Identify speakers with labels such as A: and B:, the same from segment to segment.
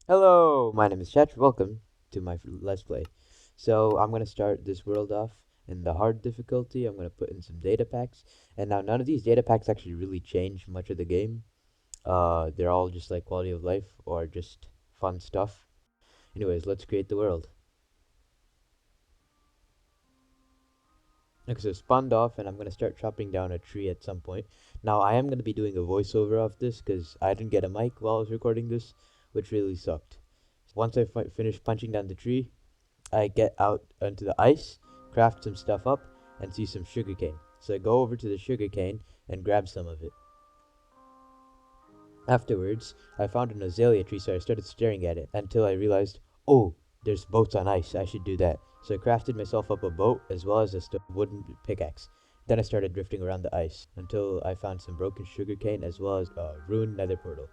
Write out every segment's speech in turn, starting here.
A: Hello, my name is Chat. Welcome to my Let's Play. So I'm gonna start this world off in the hard difficulty. I'm gonna put in some data packs, and now none of these data packs actually really change much of the game. They're all just like quality of life or just fun stuff. Anyways, let's create the world. Okay, so spawned off, and I'm gonna start chopping down a tree at some point. Now I am gonna be doing a voiceover of this because I didn't get a mic while I was recording this, which really sucked. Once I finish punching down the tree, I get out onto the ice, craft some stuff up, and see some sugarcane. So I go over to the sugarcane and grab some of it. Afterwards, I found an azalea tree, so I started staring at it until I realized, oh, there's boats on ice. I should do that. So I crafted myself up a boat as well as a wooden pickaxe. Then I started drifting around the ice until I found some broken sugarcane as well as a ruined nether portal.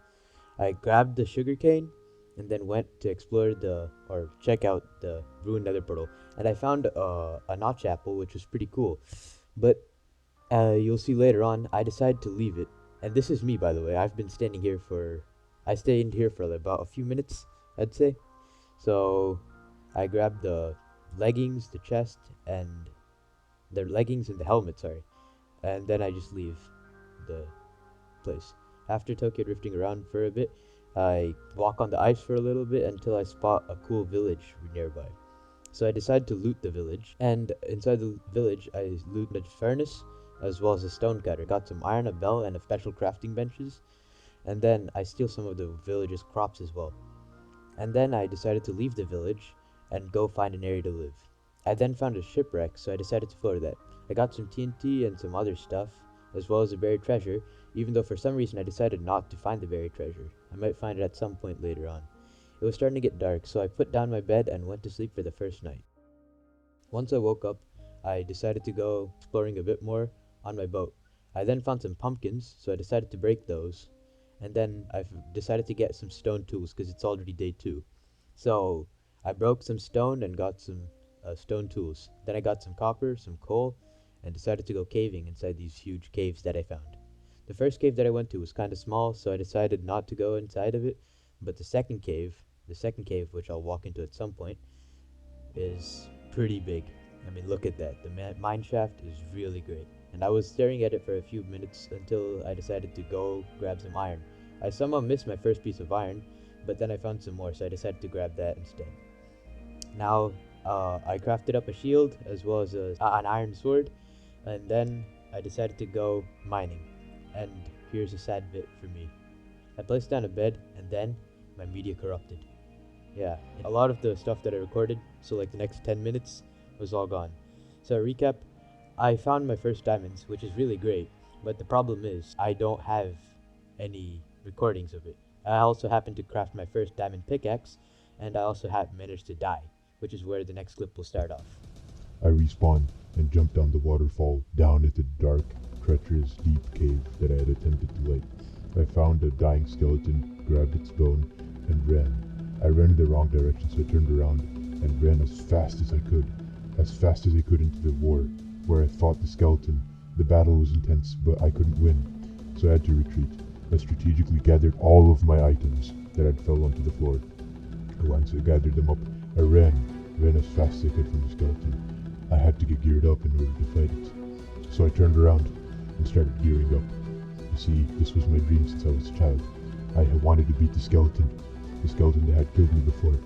A: I grabbed the sugarcane and then went to explore or check out the ruined nether portal. And I found a notch apple, which was pretty cool. But you'll see later on, I decided to leave it. And this is me, by the way. I stayed here for about a few minutes, I'd say. So I grabbed the leggings, the chest, and the leggings and the helmet, sorry. And then I just leave the place. After Tokyo drifting around for a bit, I walk on the ice for a little bit until I spot a cool village nearby. So I decide to loot the village, and inside the village I loot a furnace as well as a stone cutter. Got some iron, a bell, and a special crafting benches, and then I steal some of the village's crops as well. And then I decided to leave the village and go find an area to live. I then found a shipwreck, so I decided to explore that. I got some TNT and some other stuff, as well as a buried treasure, even though for some reason I decided not to find the buried treasure. I might find it at some point later on. It was starting to get dark, so I put down my bed and went to sleep for the first night. Once I woke up, I decided to go exploring a bit more on my boat. I then found some pumpkins, so I decided to break those. And then I decided to get some stone tools because it's already day 2. So I broke some stone and got some stone tools. Then I got some copper, some coal, and decided to go caving inside these huge caves that I found. The first cave that I went to was kind of small, so I decided not to go inside of it. But the second cave, which I'll walk into at some point, is pretty big. I mean, look at that. The mine shaft is really great. And I was staring at it for a few minutes until I decided to go grab some iron. I somehow missed my first piece of iron, but then I found some more, so I decided to grab that instead. Now, I crafted up a shield as well as an iron sword, and then I decided to go mining. And here's a sad bit for me. I placed down a bed, and then my media corrupted. Yeah, a lot of the stuff that I recorded, so like the next 10 minutes, was all gone. So, recap, I found my first diamonds, which is really great, but the problem is, I don't have any recordings of it. I also happened to craft my first diamond pickaxe, and I also have managed to die, which is where the next clip will start off.
B: I respawned and jumped down the waterfall, down into the dark, treacherous, deep cave that I had attempted to light. I found a dying skeleton, grabbed its bone, and ran. I ran in the wrong direction, so I turned around and ran as fast as I could into the war, where I fought the skeleton. The battle was intense, but I couldn't win, so I had to retreat. I strategically gathered all of my items that had fell onto the floor. Once I gathered them up, I ran as fast as I could from the skeleton. I had to get geared up in order to fight it. So I turned around and started gearing up. You see, this was my dream since I was a child. I had wanted to beat the skeleton that had killed me before.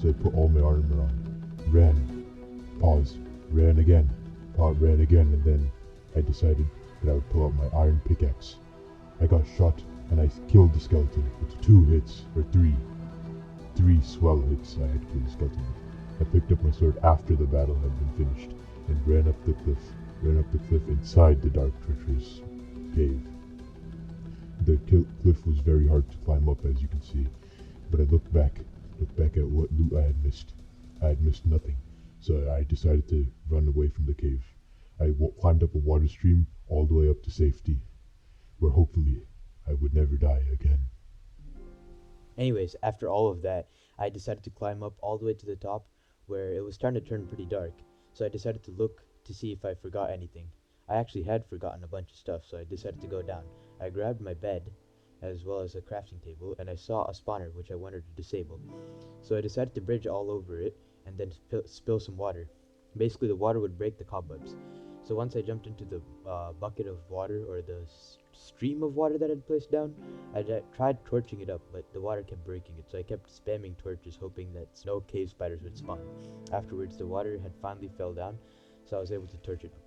B: So I put all my armor on, ran, paused, ran again, ran again, and then I decided that I would pull out my iron pickaxe. I got shot and I killed the skeleton with 2 hits, or 3 swell hits I had killed the skeleton with. I picked up my sword after the battle had been finished and ran up the cliff inside the dark, treacherous cave. The cliff was very hard to climb up, as you can see, but I looked back at what loot I had missed. I had missed nothing, so I decided to run away from the cave. I climbed up a water stream all the way up to safety, where hopefully I would never die again.
A: Anyways, after all of that, I decided to climb up all the way to the top where it was starting to turn pretty dark. So I decided to look to see if I forgot anything. I actually had forgotten a bunch of stuff, so I decided to go down. I grabbed my bed, as well as a crafting table, and I saw a spawner which I wanted to disable. So I decided to bridge all over it and then spill some water. Basically, the water would break the cobwebs. So once I jumped into the bucket of water, or the stream of water that I'd placed down, I tried torching it up, but the water kept breaking it, so I kept spamming torches hoping that no cave spiders would spawn. Afterwards, the water had finally fell down, so I was able to torch it up.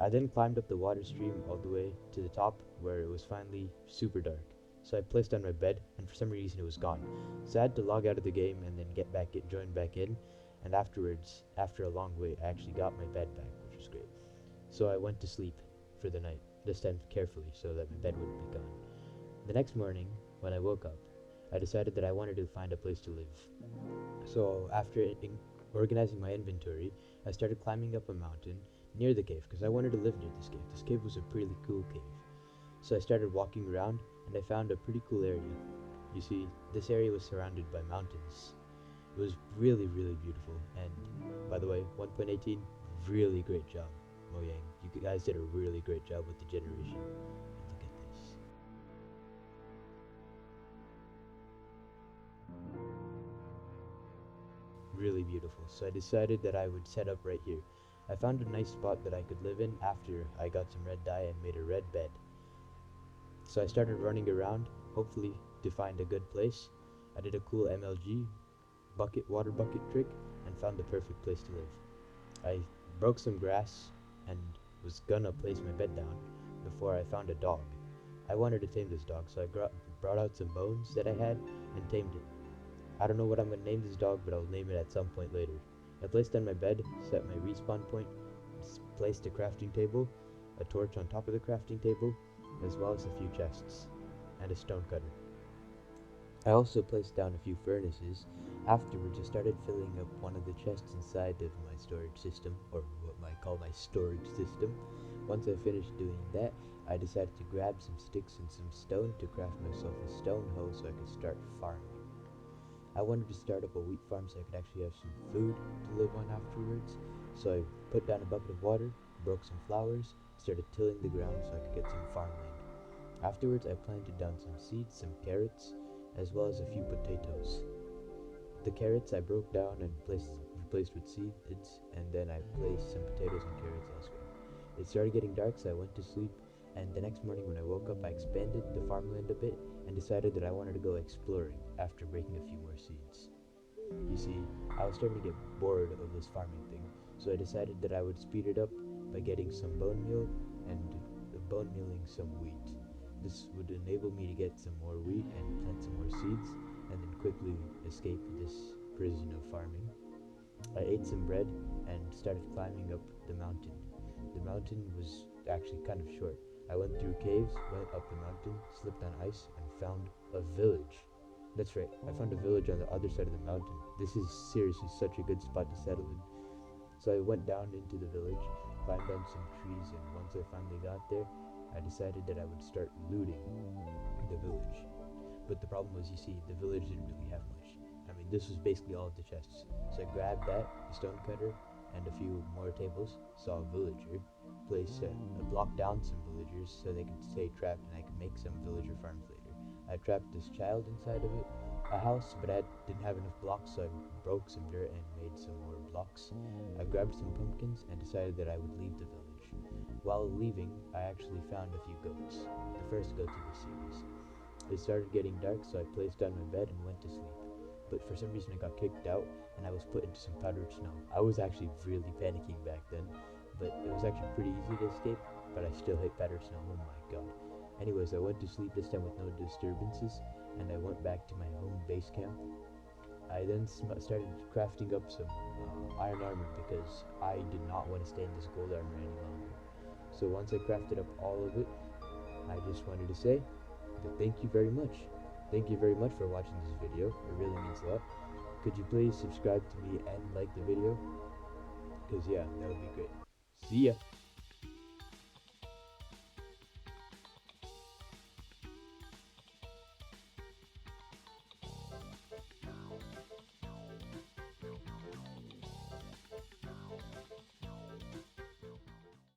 A: I then climbed up the water stream all the way to the top, where it was finally super dark. So I placed down my bed, and for some reason it was gone. So I had to log out of the game and then join back in, and afterwards, after a long wait, I actually got my bed back, which was great. So I went to sleep for the night, this time carefully so that my bed wouldn't be gone. The next morning, when I woke up, I decided that I wanted to find a place to live. So after organizing my inventory, I started climbing up a mountain near the cave because I wanted to live near this cave. This cave was a pretty cool cave. So I started walking around and I found a pretty cool area. You see, this area was surrounded by mountains. It was really, really beautiful. And by the way, 1.18, really great job, Mojang. You guys did a really great job with the generation. Look at this. Really beautiful. So I decided that I would set up right here. I found a nice spot that I could live in after I got some red dye and made a red bed. So I started running around, hopefully to find a good place. I did a cool MLG water bucket trick and found the perfect place to live. I broke some grass and was gonna place my bed down before I found a dog. I wanted to tame this dog, so I brought out some bones that I had and tamed it. I don't know what I'm gonna name this dog, but I'll name it at some point later. I placed down my bed, set my respawn point, placed a crafting table, a torch on top of the crafting table, as well as a few chests, and a stone cutter. I also placed down a few furnaces. Afterwards, I started filling up one of the chests inside of my storage system, or what I call my storage system. Once I finished doing that, I decided to grab some sticks and some stone to craft myself a stone hoe so I could start farming. I wanted to start up a wheat farm so I could actually have some food to live on afterwards. So I put down a bucket of water, broke some flowers, started tilling the ground so I could get some farmland. Afterwards, I planted down some seeds, some carrots, as well as a few potatoes. The carrots I broke down and replaced with seeds, and then I placed some potatoes and carrots elsewhere. It started getting dark, so I went to sleep, and the next morning when I woke up, I expanded the farmland a bit and decided that I wanted to go exploring after breaking a few more seeds. You see, I was starting to get bored of this farming thing, so I decided that I would speed it up by getting some bone meal and bone mealing some wheat. This would enable me to get some more wheat and plant some more seeds, and then quickly escape this prison of farming. I ate some bread and started climbing up the mountain. The mountain was actually kind of short. I went through caves, went up the mountain, slipped on ice, and found a village. That's right, I found a village on the other side of the mountain. This is seriously such a good spot to settle in. So I went down into the village, climbed down some trees, and once I finally got there, I decided that I would start looting the village. But the problem was, you see, the village didn't really have much. I mean, this was basically all of the chests. So I grabbed that, the stone cutter, and a few more tables, saw a villager, blocked down some villagers so they could stay trapped and I could make some villager farms later. I trapped this child inside of it, a house, but I didn't have enough blocks, so I broke some dirt and made some more blocks. I grabbed some pumpkins and decided that I would leave the village. While leaving, I actually found a few goats, the first goat of the series. It started getting dark, so I placed down my bed and went to sleep. But for some reason I got kicked out and I was put into some powdered snow. I was actually really panicking back then, but it was actually pretty easy to escape, but I still hate powdered snow, oh my god. Anyways, I went to sleep this time with no disturbances, and I went back to my home base camp. I then started crafting up some iron armor because I did not want to stay in this gold armor any longer. So once I crafted up all of it, I just wanted to say that thank you very much. Thank you very much for watching this video. It really means a lot. Could you please subscribe to me and like the video? Because yeah, that would be great. See ya!